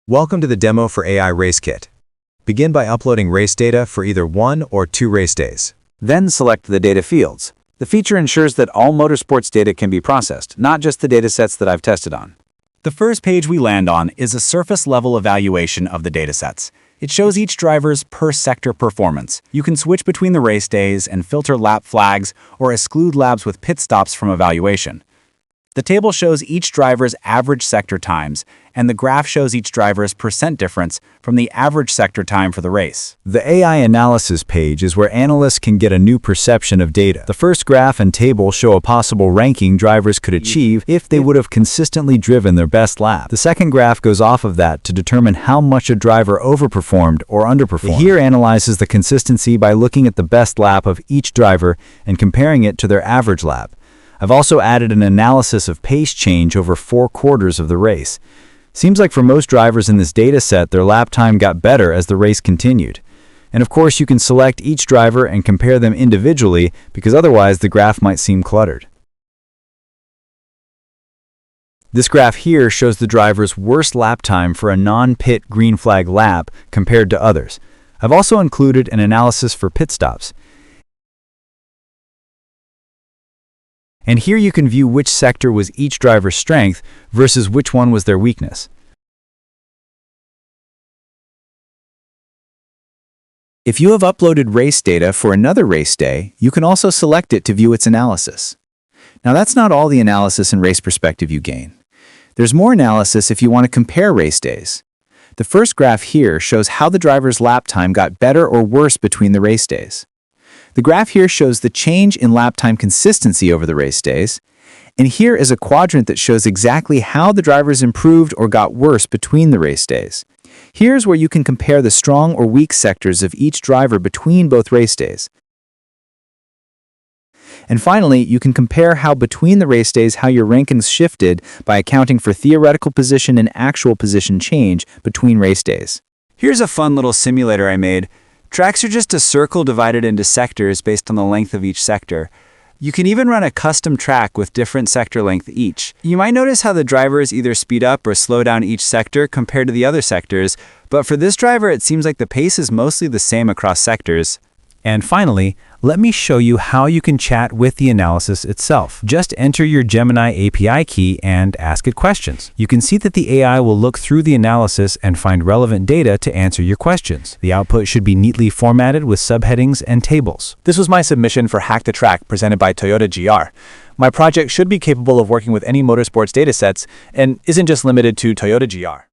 Welcome to the demo for AI RaceKit. Begin by uploading race data for either 1 or 2 race days. Then select the data fields. The feature ensures that all motorsports data can be processed, not just the datasets that I've tested on. The first page we land on is a surface-level evaluation of the datasets. It shows each driver's per-sector performance. You can switch between the race days and filter lap flags or exclude laps with pit stops from evaluation. The table shows each driver's average sector times, and the graph shows each driver's percent difference from the average sector time for the race. The AI analysis page is where analysts can get a new perception of data. The first graph and table show a possible ranking drivers could achieve if they would have consistently driven their best lap. The second graph goes off of that to determine how much a driver overperformed or underperformed. It here analyzes the consistency by looking at the best lap of each driver and comparing it to their average lap. I've also added an analysis of pace change over 4 quarters of the race. Seems like for most drivers in this data set, their lap time got better as the race continued. And of course, you can select each driver and compare them individually because otherwise the graph might seem cluttered. This graph here shows the driver's worst lap time for a non-pit green flag lap compared to others. I've also included an analysis for pit stops. And here you can view which sector was each driver's strength versus which one was their weakness. If you have uploaded race data for another race day, you can also select it to view its analysis. Now that's not all the analysis and race perspective you gain. There's more analysis if you want to compare race days. The first graph here shows how the driver's lap time got better or worse between the race days. The graph here shows the change in lap time consistency over the race days, and here is a quadrant that shows exactly how the drivers improved or got worse between the race days. Here's where you can compare the strong or weak sectors of each driver between both race days. And finally, you can compare how between the race days how your rankings shifted by accounting for theoretical position and actual position change between race days. Here's a fun little simulator I made. Tracks are just a circle divided into sectors based on the length of each sector. You can even run a custom track with different sector length each. You might notice how the drivers either speed up or slow down each sector compared to the other sectors, but for this driver it seems like the pace is mostly the same across sectors. And finally, let me show you how you can chat with the analysis itself. Just enter your Gemini API key and ask it questions. You can see that the AI will look through the analysis and find relevant data to answer your questions. The output should be neatly formatted with subheadings and tables. This was my submission for Hack the Track presented by Toyota GR. My project should be capable of working with any motorsports datasets and isn't just limited to Toyota GR.